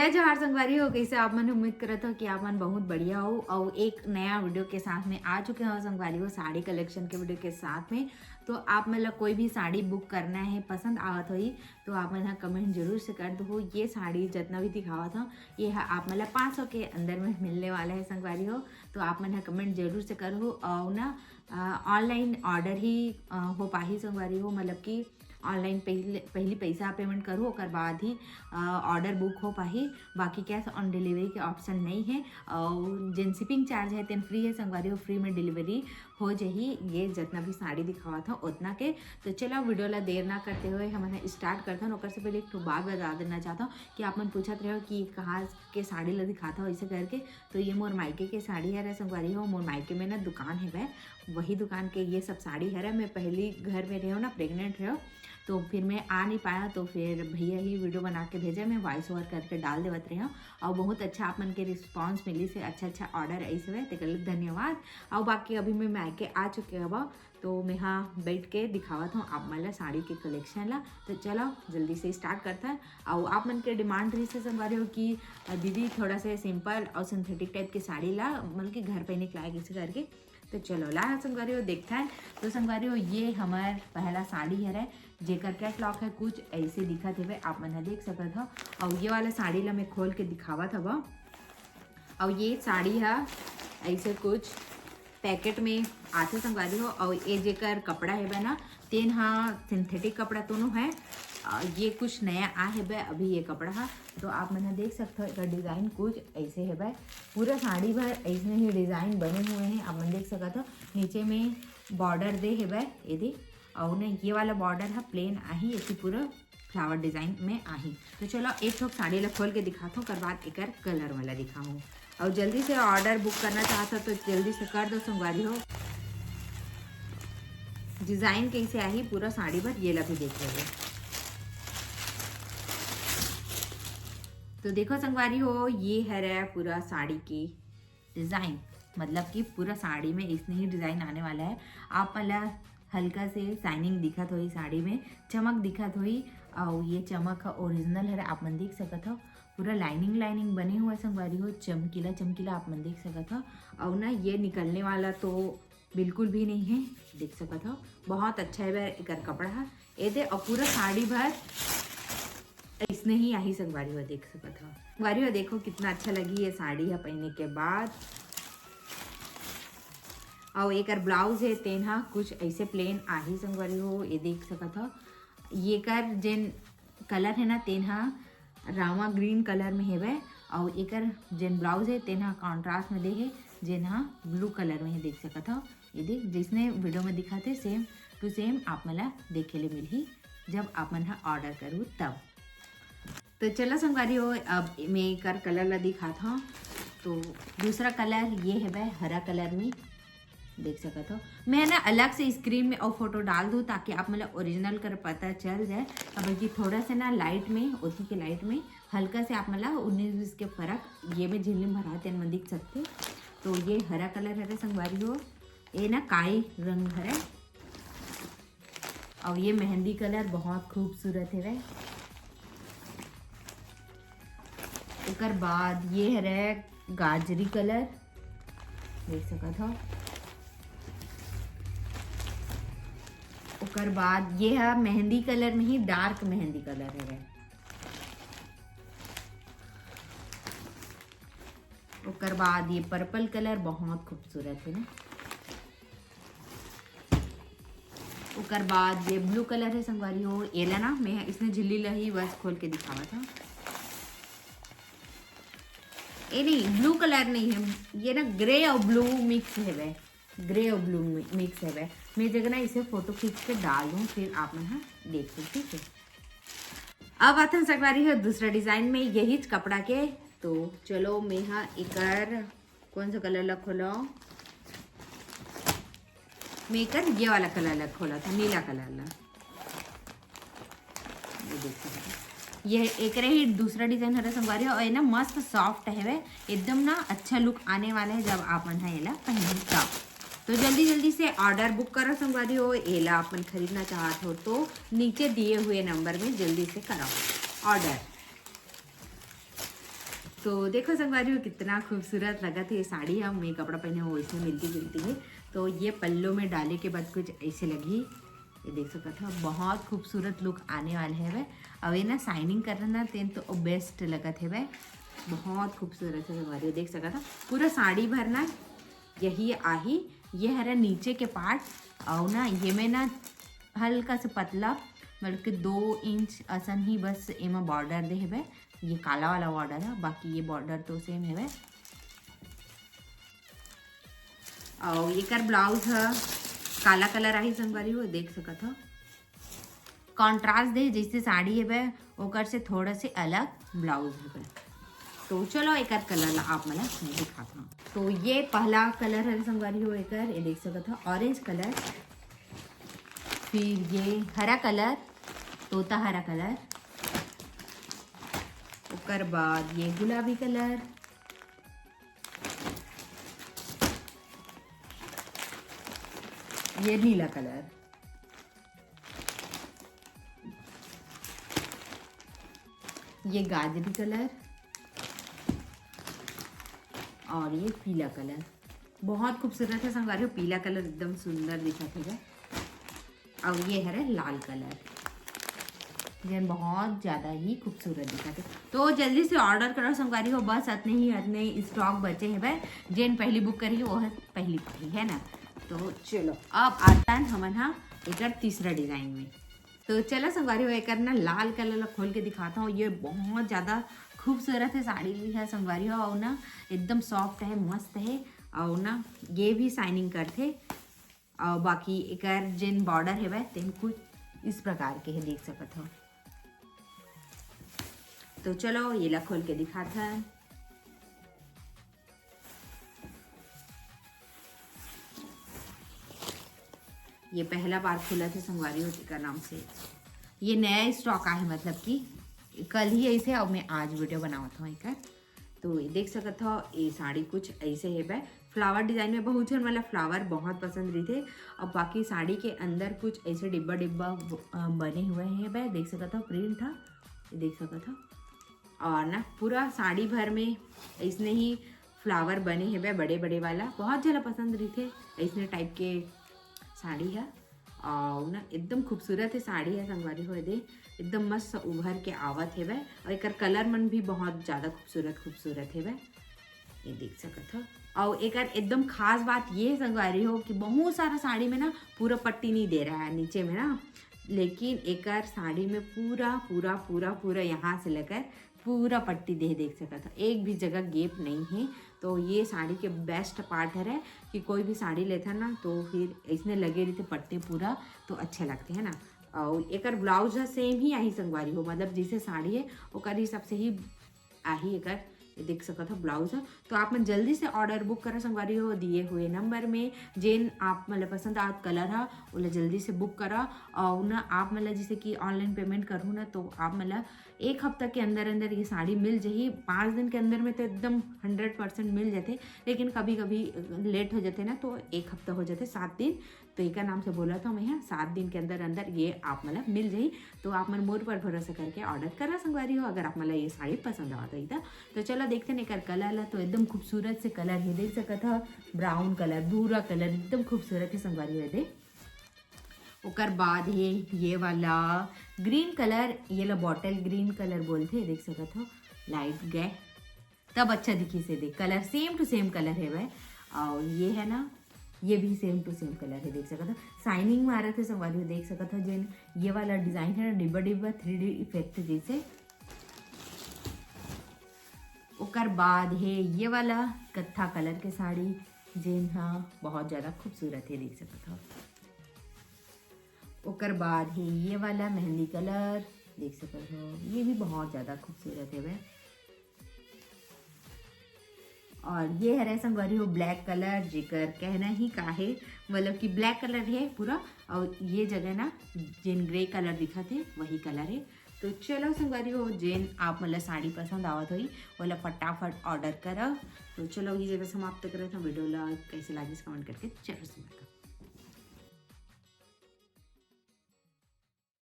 जय जोहार संगवारी हो। कैसे आप मन उम्मीद करत हो कि आप मन बहुत बढ़िया हो और एक नया वीडियो के साथ में आ चुके हो संगवारी हो, साड़ी कलेक्शन के वीडियो के साथ में। तो आप मतलब कोई भी साड़ी बुक करना है, पसंद आवत होई तो आप मन कमेंट जरूर से कर दो। ये साड़ी जितना भी दिखावा था ये है आप मतलब 500 के अंदर में मिलने वाला है संगवारी हो। तो आप मन कमेंट जरूर से करो और ना ऑनलाइन ऑर्डर ही हो पाही संगवारी हो, मतलब कि ऑनलाइन पहली पैसा पेमेंट करूँ और बाद ही ऑर्डर बुक हो पाही। बाकी कैश ऑन डिलीवरी के ऑप्शन नहीं है और जिन शिपिंग चार्ज है तेन फ्री है संगवारी हो, फ्री में डिलीवरी हो जाही। ये जितना भी साड़ी दिखावा था उतना के। तो चलो वीडियो ला देर ना करते हुए हम स्टार्ट करते हैं। और से पहले एक बात बता देना चाहता हूँ कि आप मन पूछत रहे हो कि कहाँ के साड़ी ला दिखाता हो ऐसे करके। तो ये मोर मायके के साड़ी है संगवारी हो। मोर मायके में ना दुकान है वही दुकान के ये सब साड़ी है। मैं पहली घर में रही हूँ ना, प्रेग्नेंट रहो तो फिर मैं आ नहीं पाया, तो फिर भैया ही वीडियो बना के भेजा, मैं वॉइस ओवर करके डाल देवत रही हूँ और बहुत अच्छा आप मन के रिस्पांस मिली से अच्छा ऑर्डर ऐसे हुए तो धन्यवाद। और बाकी अभी मैं मायके आ चुके हवा तो मैं हाँ बैठ के दिखावत हूँ आप मन साड़ी के कलेक्शन ला। तो चलो जल्दी से स्टार्ट करता है। और आप मन के डिमांड रही से संगवारी हो कि दीदी थोड़ा सा सिंपल और सिंथेटिक टाइप की साड़ी ला, मतलब कि घर पहने के लायक इसे करके। तो चलो ला संगवारी हो देखता है। तो संगवारी हो ये हमार पहला साड़ी है जेकर कैटलॉग है कुछ ऐसे दिखा थे आप मन देख सकत हो। और ये वाला साड़ी ला मैं खोल के दिखावा था। और ये साड़ी है ऐसे कुछ पैकेट में आते संगवारी हो। और ये जेकर कपड़ा है ना तेन हाँ सिंथेटिक कपड़ा दोनों है। ये कुछ नया आ है अभी ये कपड़ा है। तो आप मैंने देख सकते हो इसका डिज़ाइन कुछ ऐसे है पूरा साड़ी भर ऐसे ही डिज़ाइन बने हुए हैं। आप मन देख सकते हो नीचे में बॉर्डर दे है ये दे। और ना ये वाला बॉर्डर है प्लेन आही, ऐसी पूरा फ्लावर डिज़ाइन में आही। तो चलो एक ठोक साड़ी ला खोल के दिखाता हूँ, कर बाद एक कलर वाला दिखाऊँ। और जल्दी से ऑर्डर बुक करना चाहता तो जल्दी से कर दो संगवारी हो। डिज़ाइन कैसे आई पूरा साड़ी भर ये ला भी देख लेंगे। तो देखो संगवारी हो ये है पूरा साड़ी की डिज़ाइन, मतलब कि पूरा साड़ी में इसने ही डिज़ाइन आने वाला है। आप मतलब हल्का से शाइनिंग दिखत हुई साड़ी में, चमक दिखत हुई। और ये चमक ओरिजिनल है आप मन देख सकत हो। पूरा लाइनिंग बने हुआ संगवारी हो, चमकीला चमकीला आप मन देख सकत हो। और ना ये निकलने वाला तो बिल्कुल भी नहीं है, देख सकत हो बहुत अच्छा है एक कपड़ा है ये दे। और पूरा साड़ी भर इसने ही आई संगवारी हो देख सकत हो। संगवारी हो देखो कितना अच्छा लगी ये साड़ी है पहनने के बाद। और एक ब्लाउज है तेना कुछ ऐसे प्लेन आही संगवारी हो ये देख सकत हो। ये कर जिन कलर है ना तेना रामा ग्रीन कलर में है और एक जिन ब्लाउज है तेना कॉन्ट्रास्ट में दे है जिन ब्लू कलर में है देख सकत हो। ये देख जिसने वीडियो में दिखाते सेम टू सेम आप मला देखे ले मिलही जब आप मन ऑर्डर करूँ तब। तो चलो संगवारी हो अब मैं एक कलर ला दिखाता हूँ। तो दूसरा कलर ये है हरा कलर में देख सकते हो। मैं ना अलग से स्क्रीन में और फोटो डाल दूँ ताकि आप मतलब ओरिजिनल कर पता चल जाए। अब बल्कि थोड़ा सा ना लाइट में उसी के लाइट में हल्का से आप मतलब 19-20 के फर्क ये में झिल्ली भरा तेन में दिख सकते। तो ये हरा कलर है संगवारी हो, ये ना काई रंग है। और ये मेहंदी कलर बहुत खूबसूरत है। उसके बाद ये है गाजरी कलर देख सकते हो। उसके बाद ये है मेहंदी कलर में ही डार्क मेहंदी कलर है। उसके बाद ये पर्पल कलर बहुत खूबसूरत है ना। उसके बाद ये ब्लू कलर है संगवारी हो। ये ला ना मैं इसने झिल्ली लही बस खोल के दिखावा था। ये नहीं ब्लू कलर नहीं है, ये ना ग्रे और ब्लू मिक्स है ग्रे और ब्लू मिक्स है मैं जगह ना इसे फोटो खींच के डाल दूँ फिर आप मन देख लो ठीक है। अब आते हैं संगवारी हो दूसरा डिजाइन में यही कपड़ा के। तो चलो मैं हाँ एक कौन सा कलर ला खोला, मैं एक ये वाला कलर ला खोला था नीला कलर ला। ये देखो ये एक ही दूसरा डिजाइन है संगवारी हो। और ये ना मस्त सॉफ्ट है एकदम ना अच्छा लुक आने वाला है जब आप मन ये ला पहने तब। तो जल्दी से ऑर्डर बुक करो संगवारी हो। एला अपन खरीदना चाहते हो तो नीचे दिए हुए नंबर में जल्दी से कराओ ऑर्डर। तो देखो संगवारी हो कितना खूबसूरत लगा था ये साड़ी। हम ये कपड़ा पहने हो इसमें मिलती जुलती है। तो ये पल्लों में डाले के बाद कुछ ऐसे लगी, ये देख सकते हो बहुत खूबसूरत लुक आने वाले है वह। अब ये ना साइनिंग कर रहा तेन तो बेस्ट लगा थे वह, बहुत खूबसूरत है संगवारी हो। देख सका था पूरा साड़ी भरना यही आही, ये हरा नीचे के पार्ट और ना ये में ना हल्का से पतला मतलब कि 2 इंच असन ही बस एमा बॉर्डर दे है। ये काला वाला बॉर्डर है, बाकी ये बॉर्डर तो सेम है। और ये कर ब्लाउज है काला कलर आई संगवारी हो, देख सका था कॉन्ट्रास्ट दे जैसे साड़ी है वह ओकर से थोड़ा से अलग ब्लाउज है। तो चलो एक कलर आप मला मैं दिखाता हूँ। तो ये पहला कलर है संगवारी हो एक, ये देख सका था ऑरेंज कलर, फिर ये हरा कलर तोता हरा कलर, ओकर बाद ये गुलाबी कलर, ये नीला कलर, ये गाजरी कलर और ये पीला कलर। बहुत खूबसूरत है संगवारी हो, पीला कलर एकदम सुंदर दिखत है। और ये है लाल कलर, जन बहुत ज़्यादा ही खूबसूरत दिखा थे। तो जल्दी से ऑर्डर करो संगवारी हो, बस इतने ही स्टॉक बचे हैं भाई। जेन पहली बुक करी वो है पहली पाई है ना। तो चलो अब आता है हमन हाँ एक तीसरा डिज़ाइन में। तो चलो संगवारी हो एक ना लाल कलर खोल के दिखाता हूँ। ये बहुत ज़्यादा खूबसूरत है साड़ी है संगवारी हो, और ना एकदम सॉफ्ट है मस्त है। और ना ये भी साइनिंग करते और बाकी एक जिन बॉर्डर है वह तेन कुछ इस प्रकार के है, देख सकत हो। तो चलो ये ला खोल के दिखाता है। ये पहला बार खुला था संगवारी होती का नाम से, ये नया स्टॉक आया मतलब कि कल ही ऐसे और मैं आज वीडियो बनावत हूँ एक। तो ये देख सकत हो ये साड़ी कुछ ऐसे है वह फ्लावर डिजाइन में, बहुत जन मतलब फ्लावर बहुत पसंद रही थे। और बाकी साड़ी के अंदर कुछ ऐसे डिब्बा डिब्बा बने हुए हैं वह, देख सकत हो प्रिंट था, ये देख सकत हो। और ना पूरा साड़ी भर में ऐसने ही फ्लावर बने हैं वह बड़े बड़े वाला, बहुत ज़्यादा पसंद रही थे ऐसने टाइप के साड़ी है। और ना एकदम खूबसूरत है साड़ी है संगवारी हो, दे एकदम मस्त उभर के आवत है वह। और एक कलर मन भी बहुत ज़्यादा खूबसूरत है वह, ये देख सकत हो। और एक एकदम खास बात ये संगवारी हो कि बहुत सारा साड़ी में ना पूरा पट्टी नहीं दे रहा है नीचे में ना, लेकिन एक साड़ी में पूरा पूरा पूरा पूरा यहाँ से लेकर पूरा पट्टी देख सकता था, एक भी जगह गैप नहीं है। तो ये साड़ी के बेस्ट पार्ट है कि कोई भी साड़ी लेता ना तो फिर इसने लगे रहते पट्टे पूरा, तो अच्छे लगते हैं ना। और एक ब्लाउज है सेम ही आई संगवारी हो, मतलब जैसे साड़ी है ओकर हिसाब से ही आही एक देख सकते हो ब्लाउज है। तो आप मैं जल्दी से ऑर्डर बुक करा संगवारी हो दिए हुए नंबर में, जेन आप मतलब पसंद आप कलर है वो जल्दी से बुक करा। और ना आप मतलब जैसे कि ऑनलाइन पेमेंट करूँ ना तो आप मतलब 1 हफ्ता के अंदर अंदर ये साड़ी मिल जाही। 5 दिन के अंदर में तो एकदम 100% मिल जाते, लेकिन कभी कभी लेट हो जाते ना तो 1 हफ्ता हो जाते 7 दिन। तो एक नाम से बोला था मैं यहाँ 7 दिन के अंदर अंदर ये आप मतलब मिल जाही। तो आप मन मोर पर भरोसा करके ऑर्डर करा संगवारी हो, अगर आप मतलब ये साड़ी पसंद आता है तो चलो देखते हैं एक कलर ला। तो एकदम खूबसूरत से कलर है, देख सकता था ब्राउन कलर भूरा कलर एकदम खूबसूरत है संगवारी हो दे। ओकर बाद है ये वाला ग्रीन कलर, ये ला बॉटल ग्रीन कलर बोलते, देख सकत हो लाइट गए तब अच्छा दिखी से देख colour same to same colour है वह। और ये है ना ये भी सेम टू सेम कलर है, देख सकत हो साइनिंग में आ रहा था संगवारी हो, देख सकत हो जिन ये वाला डिजाइन है ना डिब्बा डिब्बा 3D इफेक्ट जैसे। ओकर बाद है ये वाला कत्था कलर के साड़ी जिन हाँ बहुत ज़्यादा खूबसूरत है, देख सकत हो। ओकर बाद है ये वाला मेहंदी कलर, देख सकते हो ये भी बहुत ज़्यादा खूबसूरत है वह। और ये है संगवारी हो ब्लैक कलर, जेकर कहना ही का है मतलब कि ब्लैक कलर है पूरा, और ये जगह ना जिन ग्रे कलर दिखा थे वही कलर है। तो चलो संगवारी हो जेन आप मतलब साड़ी पसंद आवत हुई वाला फटाफट ऑर्डर करो। तो चलो ये जगह समाप्त करो, वीडियो ला कैसे लगी कमेंट करके जरूर से।